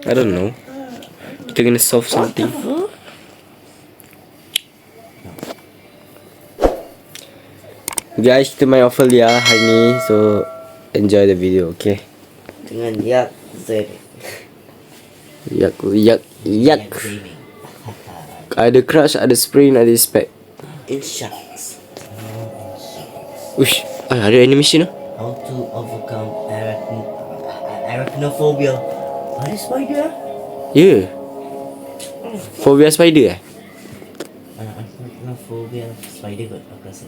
I don't know. Kita kena solve something. Guys, kita main Ophelia hari ni. So enjoy the video, okay? Dengan yak Z. Yak. Ada crush, ada sprint, ada spec. In sharks. Ush, ada animation lah. How to overcome arachnophobia. Ada spider? Ya. Phobia spider Arachnophobia spider kot aku rasa.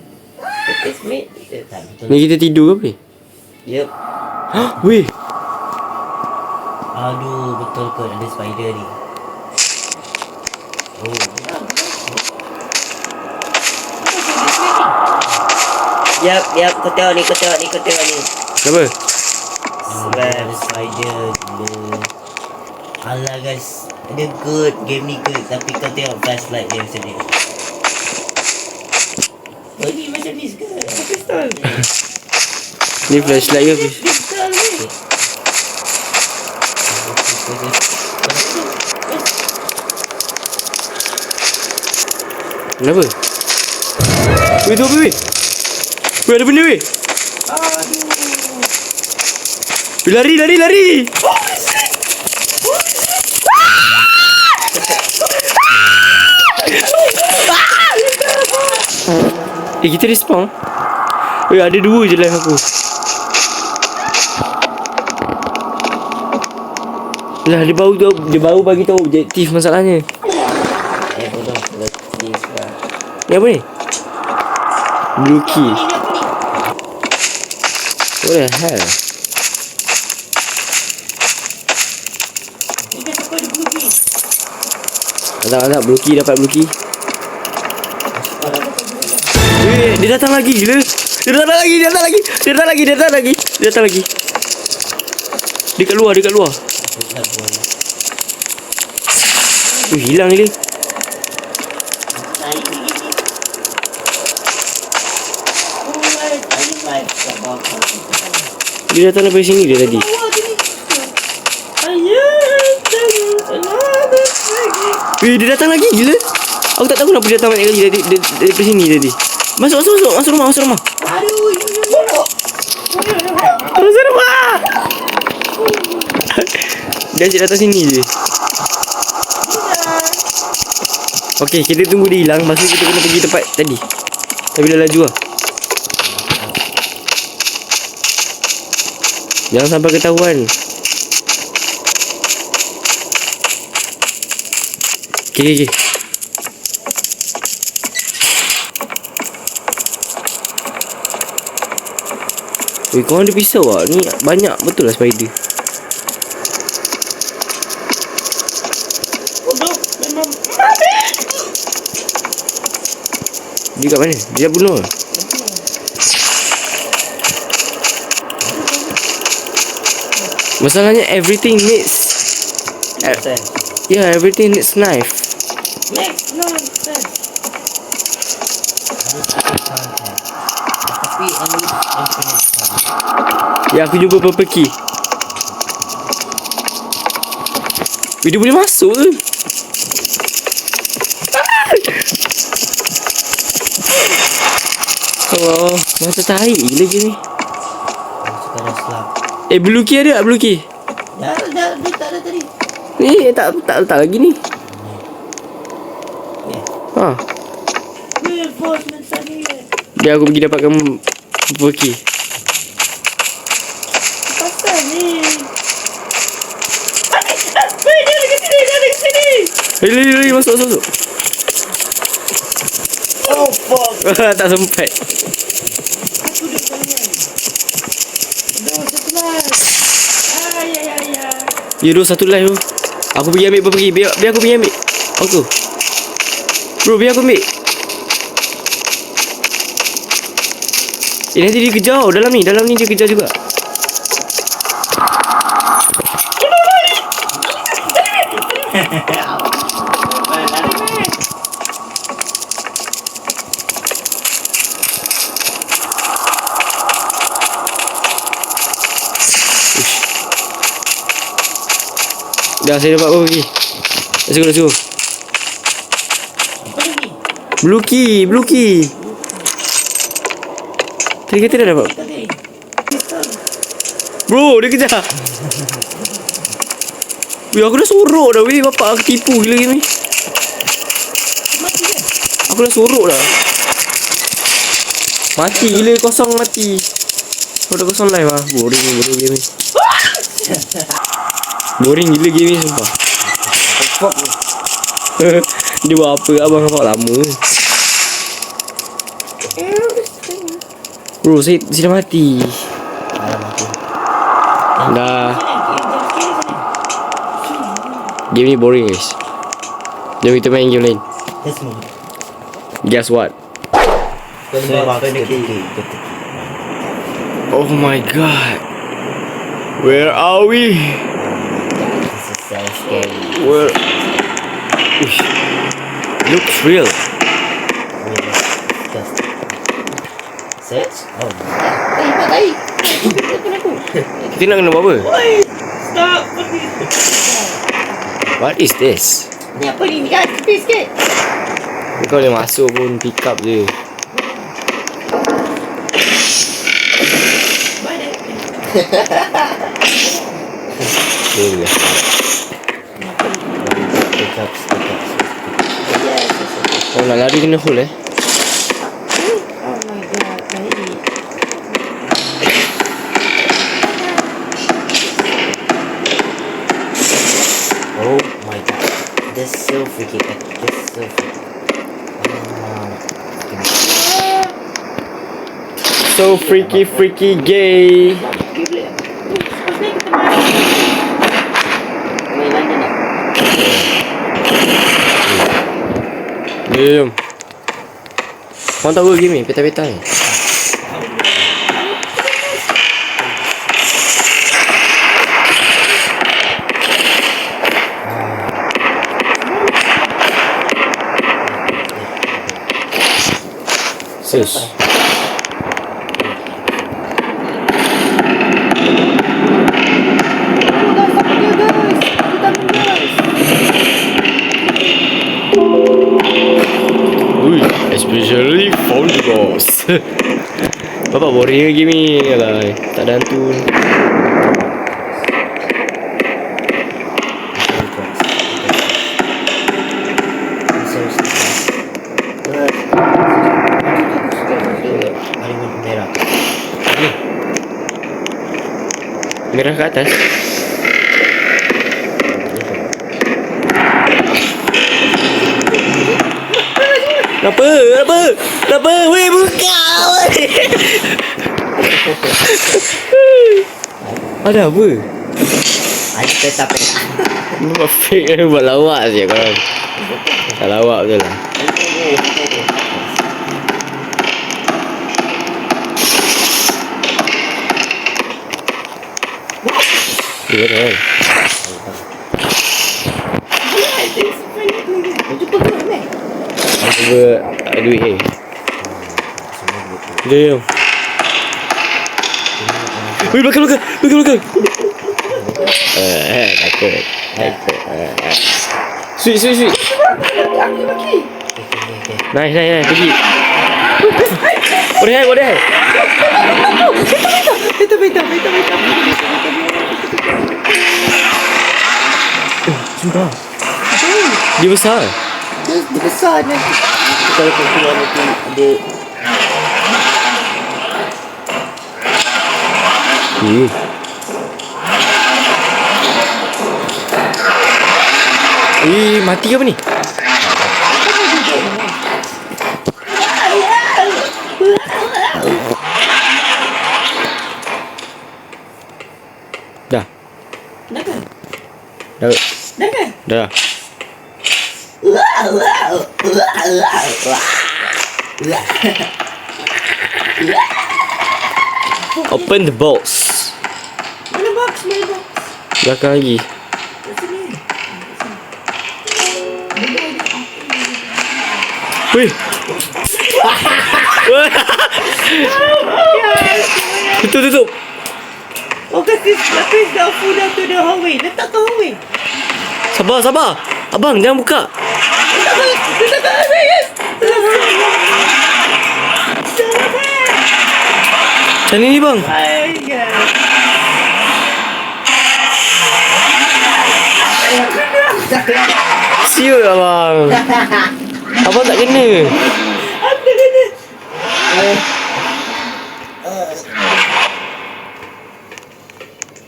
It's made. Tak betul. Ni kita tidur ke apa ni? Yep. Weh. Aduh, betul kot ada spider ni. Oh. Yap, kau tengok ni. Kenapa? Sebab ada spider gila. Alah guys, dia good, game ni good. Tapi kau tengok flashlight dia macam ni. Oh ni macam ni ke? Apa pistol ni? Ni flashlight ke? Pistol ni. Kenapa? Weh, tu apa weh? Weh, ada benda weh. Weh, lari. Kita respawn. Weh, ada 2 je live aku. Lah, dia baru bagi tahu objektif masalahnya. Bodoh, let's lah. Ni apa ni? Blue key. What the hell? Tak, blue key, dapat blue key. Weh, dia datang lagi gila. Dia datang lagi. Dia kat luar. Hilang ni. Dia datang dari sini dia tadi. Weh, dia datang lagi gila. Aku tak tahu kenapa dia datang balik lagi dari sini tadi. Masuk rumah. Masuk rumah. Dia asyik datang sini je. Okey, kita tunggu dia hilang. Lepas tu kita kena pergi tempat tadi. Tapi dah laju lah. Jangan sampai ketahuan. Okay. Weh, korang ada pisau lah. Ni banyak betul lah spider. Dia kat mana? Dia dah bunuh. Masalahnya everything needs everything needs knife. Tapi infinite. Ya, aku jumpa purple key. Dia boleh masuk ke? Allah, masa tarik gila je ni. Sekarang selam. Blue key ada tak blue key? Dah tak ada tadi. Ni tak letak lagi ni. Ha. Biar aku pergi dapatkan purple key. Pasal ni. Dia dekat sini. Masuk. Oh fuck. Tak sempat. Aku dah jangan. Dah sekelas. Ya, satu live tu. Aku pergi ambil purple key. Biar aku pergi ambil. Aku. Bro, biar aku ambil. Nanti dia kejar. Dalam ni dia kejar juga. Dah saya dapat apa lagi. Let's go, let's go. Apa lagi? Blue key, blue key. Tadi kita dah dapat. Tadi. Bro, dia kejar. Weh, aku dah sorok dah weh. Bapak aku tipu gila ni. Mati kan? Aku dah sorok dah. Mati gila, kosong mati. Kau dah kosong live lah. Boring game ni. Boring gila game ni sumpah. Fuck. Dia buat apa abang nampak lama. Bro, saya dah mati. Mati. Dah. Game ni boring guys. Jom kita main game lain. Let's move. Guess what? Oh my god. Where are we? This is so scary. Where? Uish. Looks real. Really disgusting. Search? Oh. Baik. Kita nak kena buat apa? Oi, stop. What is this? Ni apa ni? Kan, tepi sikit. Kau boleh masuk pun pick up je. Mana? Boleh. Pick up. Kau nak lari kena hold Oh my god, baik. Oh my god. That's so freaky. That's so freaky. So freaky gay. Jom. Kau tahu game ni? Peta-peta ni. Sis. Ui, especially found the boss. Bapak boring game ni. Alah, tak ada hantu. Merah ke atas. Kenapa? Weh, buka. Ada apa? Ada peta. Buat fake buat lawak je korang. Tak lawak betul lah. Ya kan. Aku duit ni. Jom. Weh, belakang. Takut. Sweet. Nice. Pergi. Boleh. Beta. Sumpah. Dia besar. Dia besar nanti. Kalau kau keluar nanti ada Mati ke apa ni? Dah. Dah. Open the box. Mana box? Belakang lagi. Weh. Tutup. Oh, kasi lapis dah full down to the hallway. Letak ke hallway? Sabar. Abang, jangan buka. Macam ni bang. Siul abang. Abang tak kena.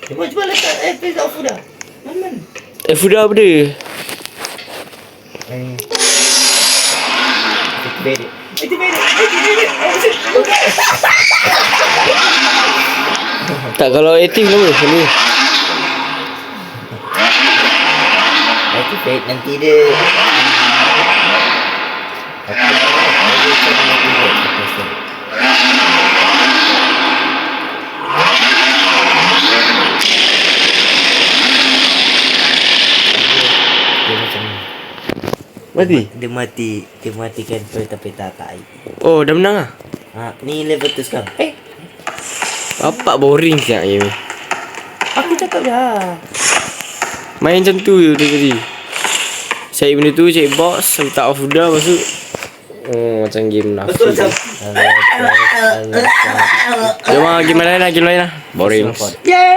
Cuba letak face of Fuda. Man. Fuda apa dia? Activate it. Tak, kalau aktif kenapa? Sini. Activate nanti dia. Mati? Dia matikan peta air. Oh, dah menang lah. Ni level tu sekarang. Bapak boring siap game ni. Aku cakap dah. Main macam tu je tadi. Cari benda tu, cari box, letak off dah, lepas tu macam game nafsu. Betul macam. Jom lah, game lain lah. Boring. Yay!